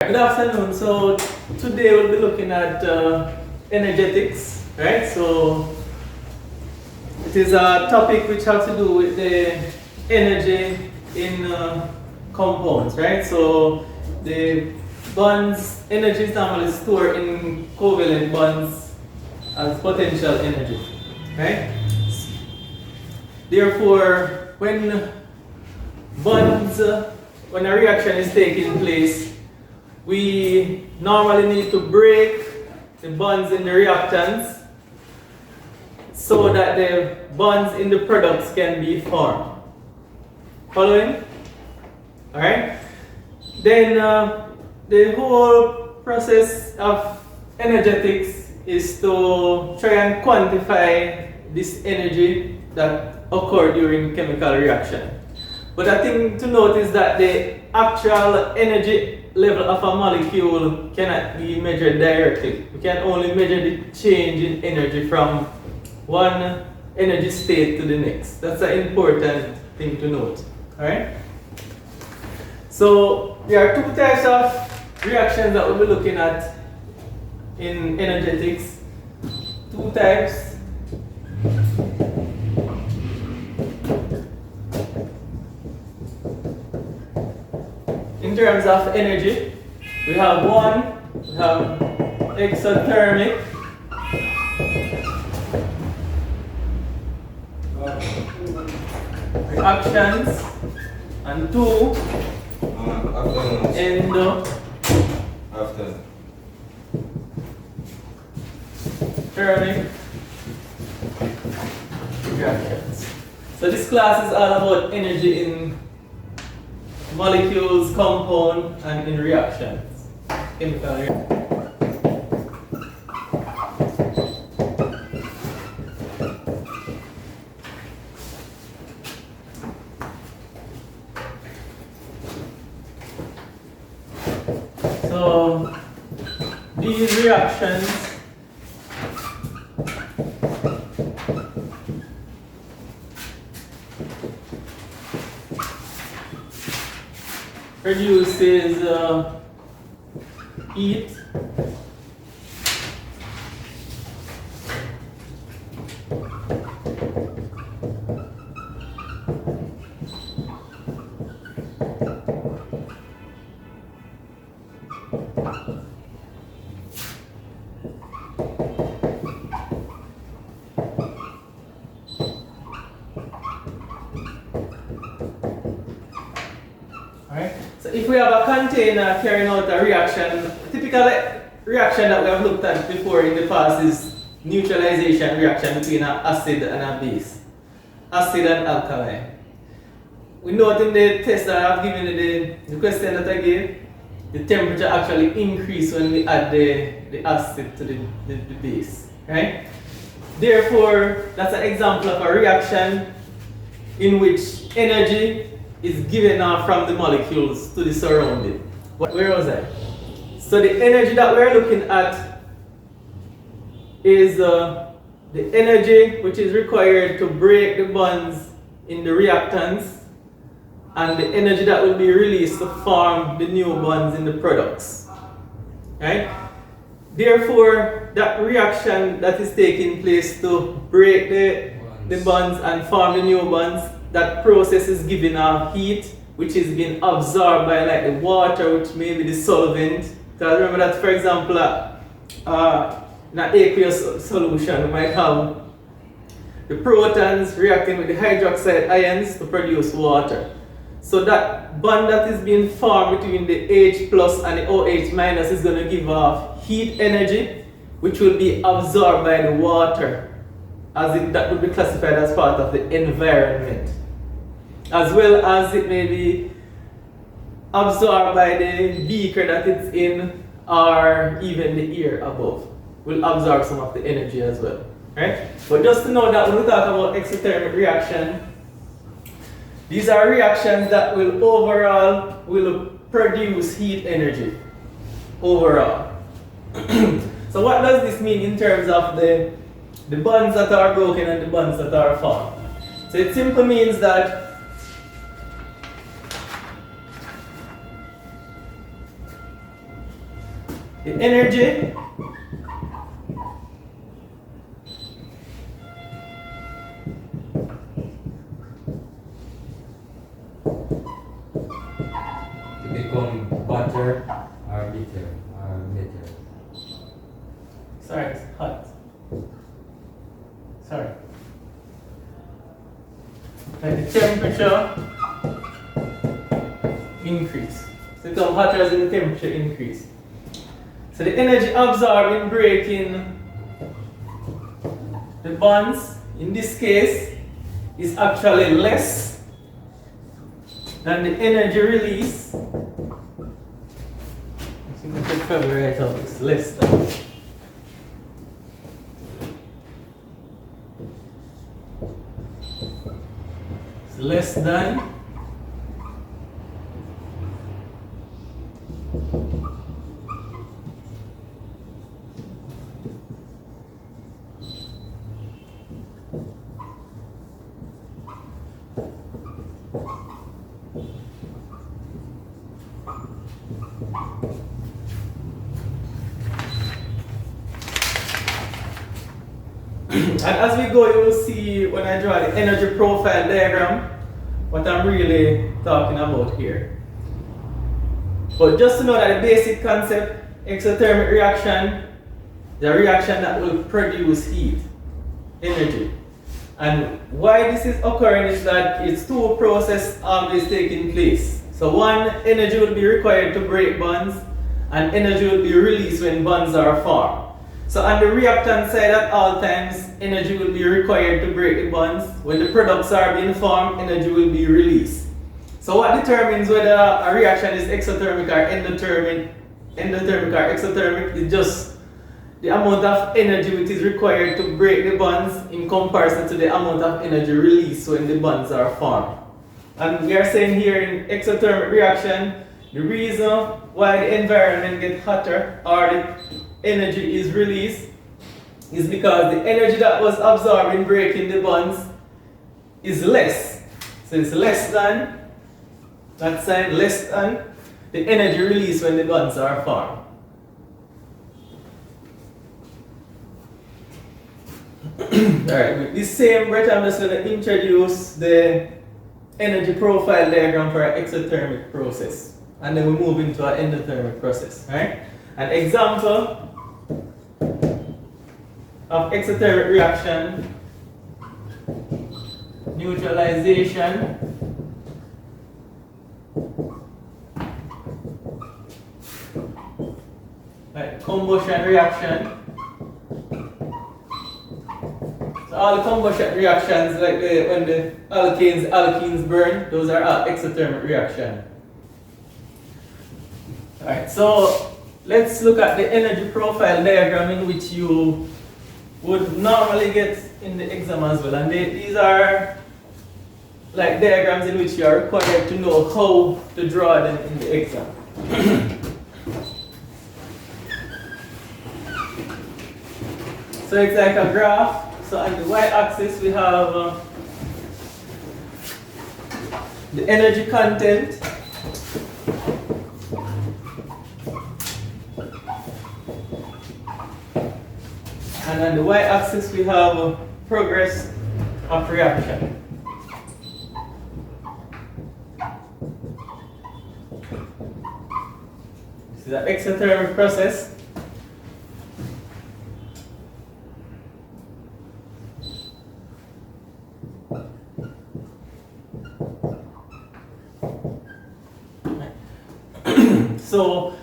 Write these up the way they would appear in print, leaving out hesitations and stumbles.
Good afternoon. So today we'll be looking at energetics, right? So it is a topic which has to do with the energy in compounds, right? So the bonds, energy is normally stored in covalent bonds as potential energy, right? Therefore, when when a reaction is taking place, we normally need to break the bonds in the reactants so that the bonds in the products can be formed. Following? Alright? Then the whole process of energetics is to try and quantify this energy that occurs during chemical reaction. But I think to note is that the actual energy level of a molecule cannot be measured directly. We can only measure the change in energy from one energy state to the next. That's an important thing to note. Alright? So there are two types of reactions that we'll be looking at in energetics. Two types. In terms of energy, we have exothermic, reactions, and two endothermic reactions. So this class is all about energy in molecules, compound, and in reactions. Chemical reactions. So these reactions produces heat Alright? So if we have a container carrying out a reaction, typical reaction that we have looked at before in the past is neutralization reaction between an acid and a base. Acid and alkali. We note in the test that I have given you the question that I gave, the temperature actually increases when we add the acid to the base. Right? Therefore, that's an example of a reaction in which energy is given off from the molecules to the surrounding. Where was I? So the energy that we're looking at is the energy which is required to break the bonds in the reactants and the energy that will be released to form the new bonds in the products. Right? Therefore, that reaction that is taking place to break the bonds and form the new bonds, that process is giving off heat, which is being absorbed by like the water, which may be the solvent. Because remember that, for example, in an aqueous solution, we might have the protons reacting with the hydroxide ions to produce water. So that bond that is being formed between the H plus and the OH minus is going to give off heat energy, which will be absorbed by the water, that would be classified as part of the environment, as well as it may be absorbed by the beaker that it's in, or even the air above will absorb some of the energy as well. Right? But just to know that when we talk about exothermic reaction, these are reactions that will overall produce heat energy overall. So what does this mean in terms of the bonds that are broken and the bonds that are formed? So it simply means that The energy to become butter or bitter or bitter. Sorry, it's hot. Sorry. Like the temperature increase. So it becomes hotter as the temperature increase. So the energy absorbed in breaking the bonds, in this case, is actually less than the energy release. I think I could probably write out it's less than. It's less than and as we go, you will see when I draw the energy profile diagram what I'm really talking about here. But just to know that the basic concept, exothermic reaction, the reaction that will produce heat, energy. And why this is occurring is that it's two processes always taking place. So one, energy will be required to break bonds, and energy will be released when bonds are formed. So on the reactant side at all times, energy will be required to break the bonds. When the products are being formed, energy will be released. So what determines whether a reaction is exothermic or endothermic or exothermic is just the amount of energy which is required to break the bonds in comparison to the amount of energy released when the bonds are formed. And we are saying here in exothermic reaction, the reason why the environment gets hotter or the energy is released is because the energy that was absorbed in breaking the bonds is less. So it's less than, that sign, less than the energy released when the bonds are formed. Alright, with this same breath, I'm just going to introduce the energy profile diagram for an exothermic process. And then we move into an endothermic process. Right? An example of exothermic reaction, neutralization, like combustion reaction. So all the combustion reactions, like when the alkenes burn, those are all exothermic reaction. Alright, so let's look at the energy profile diagram in which you would normally get in the exam as well. And these are like diagrams in which you are required to know how to draw them in the exam. So it's like a graph. So on the y-axis we have the energy content. And on the y-axis we have progress of reaction. This is an exothermic process. So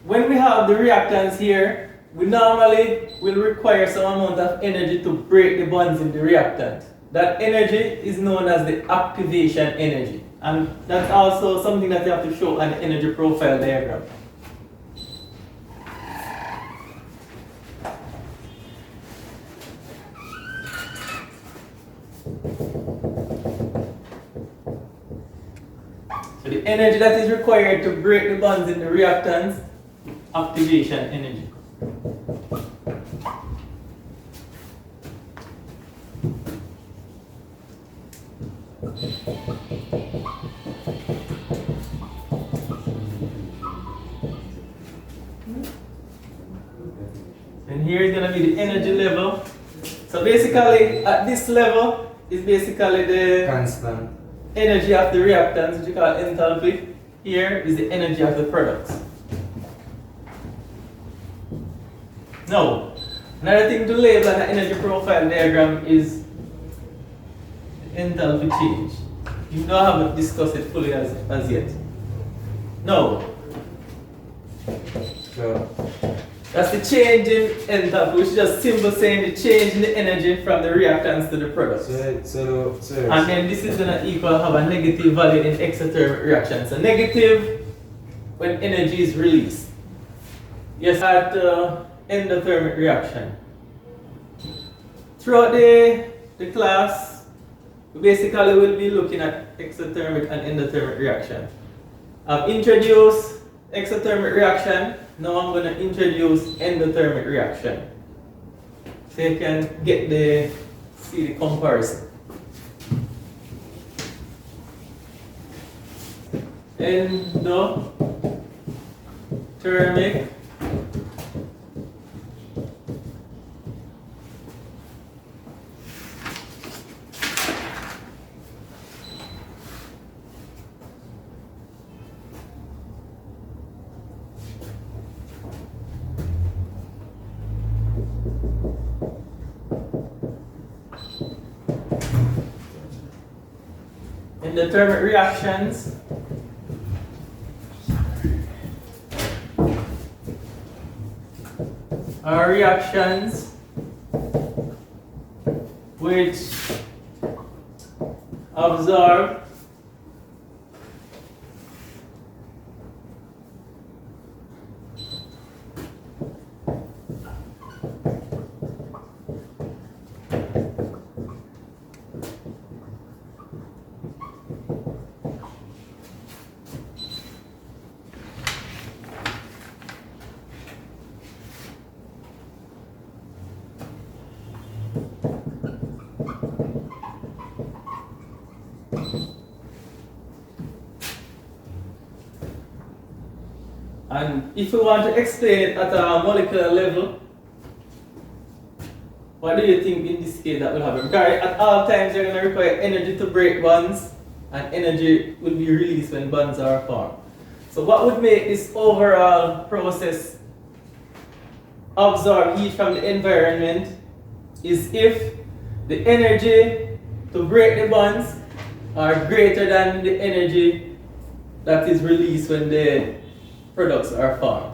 when we have the reactants here, we normally will require some amount of energy to break the bonds in the reactant. That energy is known as the activation energy. And that's also something that you have to show on the energy profile diagram. So the energy that is required to break the bonds in the reactants, activation energy. here is going to be the energy level. So basically, at this level is basically the Constant. energy of the reactants, which you call enthalpy. Here is the energy of the products. Now, another thing to label on the energy profile diagram is the enthalpy change. You know I haven't discussed it fully as yet. Now, So, that's the change in enthalpy, which is just simple saying the change in the energy from the reactants to the products. And then this is going to equal have a negative value in exothermic reaction. So negative when energy is released. Yes, at endothermic reaction. Throughout the class, we basically will be looking at exothermic and endothermic reaction. I've introduced exothermic reaction. Now I'm going to introduce endothermic reaction. So you can see the comparison. Endothermic endothermic reactions are reactions which absorb and if we want to explain it at a molecular level, what do you think in this case that will happen? Because at all times you're going to require energy to break bonds and energy will be released when bonds are formed. So what would make this overall process absorb heat from the environment is if the energy to break the bonds are greater than the energy that is released when the products are formed.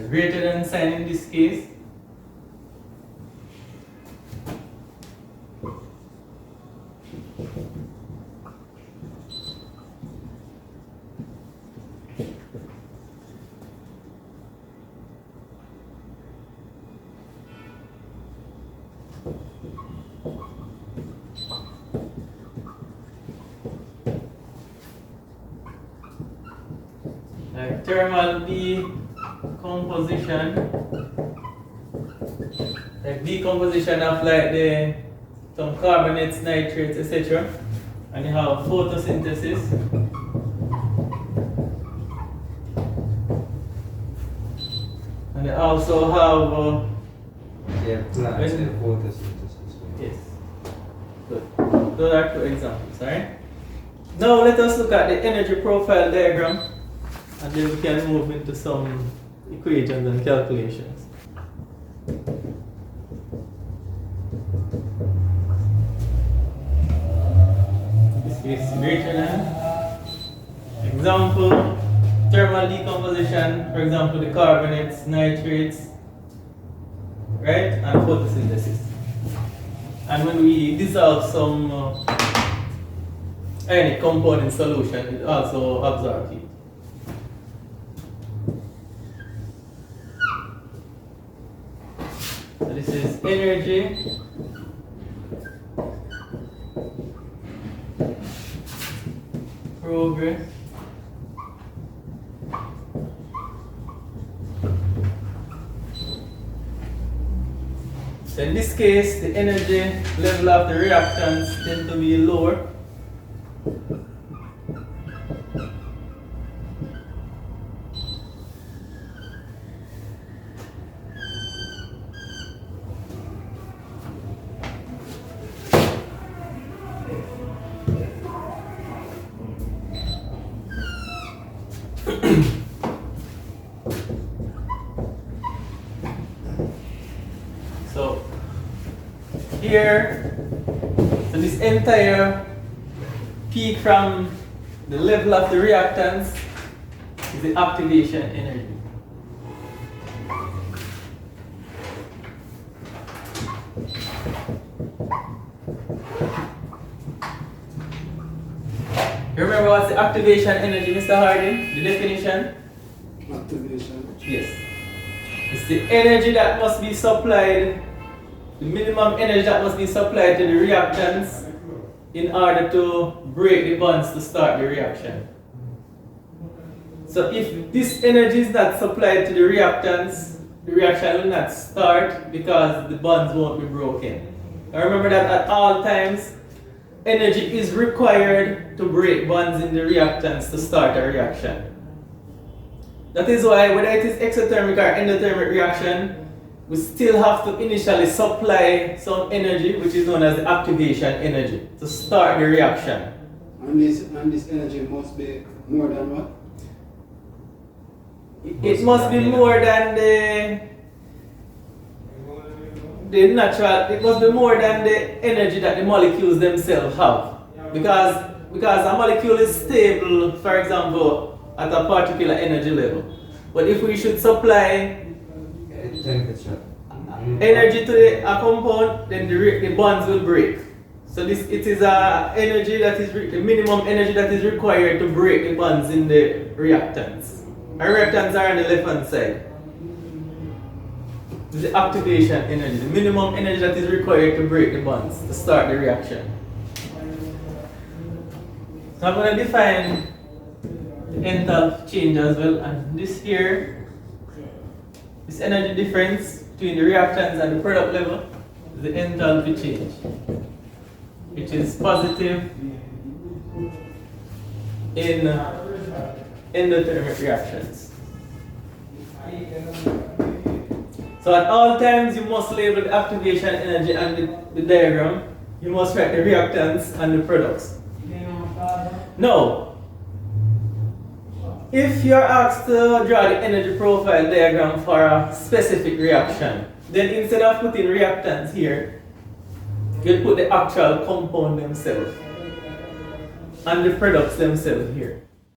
Greater than sign in this case. Like thermal decomposition, like decomposition of like some carbonates, nitrates, etc. And you have photosynthesis. And you also have plants and photosynthesis. yes. Good. Those are two examples, alright? Now let us look at the energy profile diagram and then we can move into some equations and calculations. This is greater than. Example, thermal decomposition, for example, the carbonates, nitrates, right, and photosynthesis. And when we dissolve some any compound in solution, it also absorbs heat. So this is energy progress so in this case the energy level of the reactants tend to be lower. So here, so this entire peak from the level of the reactants is the activation energy. You remember what's the activation energy, Mr. Harding? The definition? Activation. Yes. It's the energy that must be supplied, the minimum energy that must be supplied to the reactants in order to break the bonds to start the reaction. So if this energy is not supplied to the reactants, the reaction will not start because the bonds won't be broken. Now remember that at all times, energy is required to break bonds in the reactants to start a reaction. That is why whether it is exothermic or endothermic reaction, we still have to initially supply some energy, which is known as the activation energy, to start the reaction. And this energy must be more than what? It must be more than the natural, it must be more than the energy that the molecules themselves have. Because a molecule is stable, for example, at a particular energy level. But if we should supply Temperature. energy to a compound, then the bonds will break. So it is a energy that is the minimum energy that is required to break the bonds in the reactants. Our reactants are on the left hand side. This is the activation energy, the minimum energy that is required to break the bonds to start the reaction. So I'm going to define the enthalpy change as well, and this here, this energy difference between the reactants and the product level is the enthalpy change, which is positive in endothermic reactions. So at all times you must label the activation energy and the diagram. You must write the reactants and the products. Now, if you're asked to draw the energy profile diagram for a specific reaction, then instead of putting reactants here, you'll put the actual compound themselves and the products themselves here.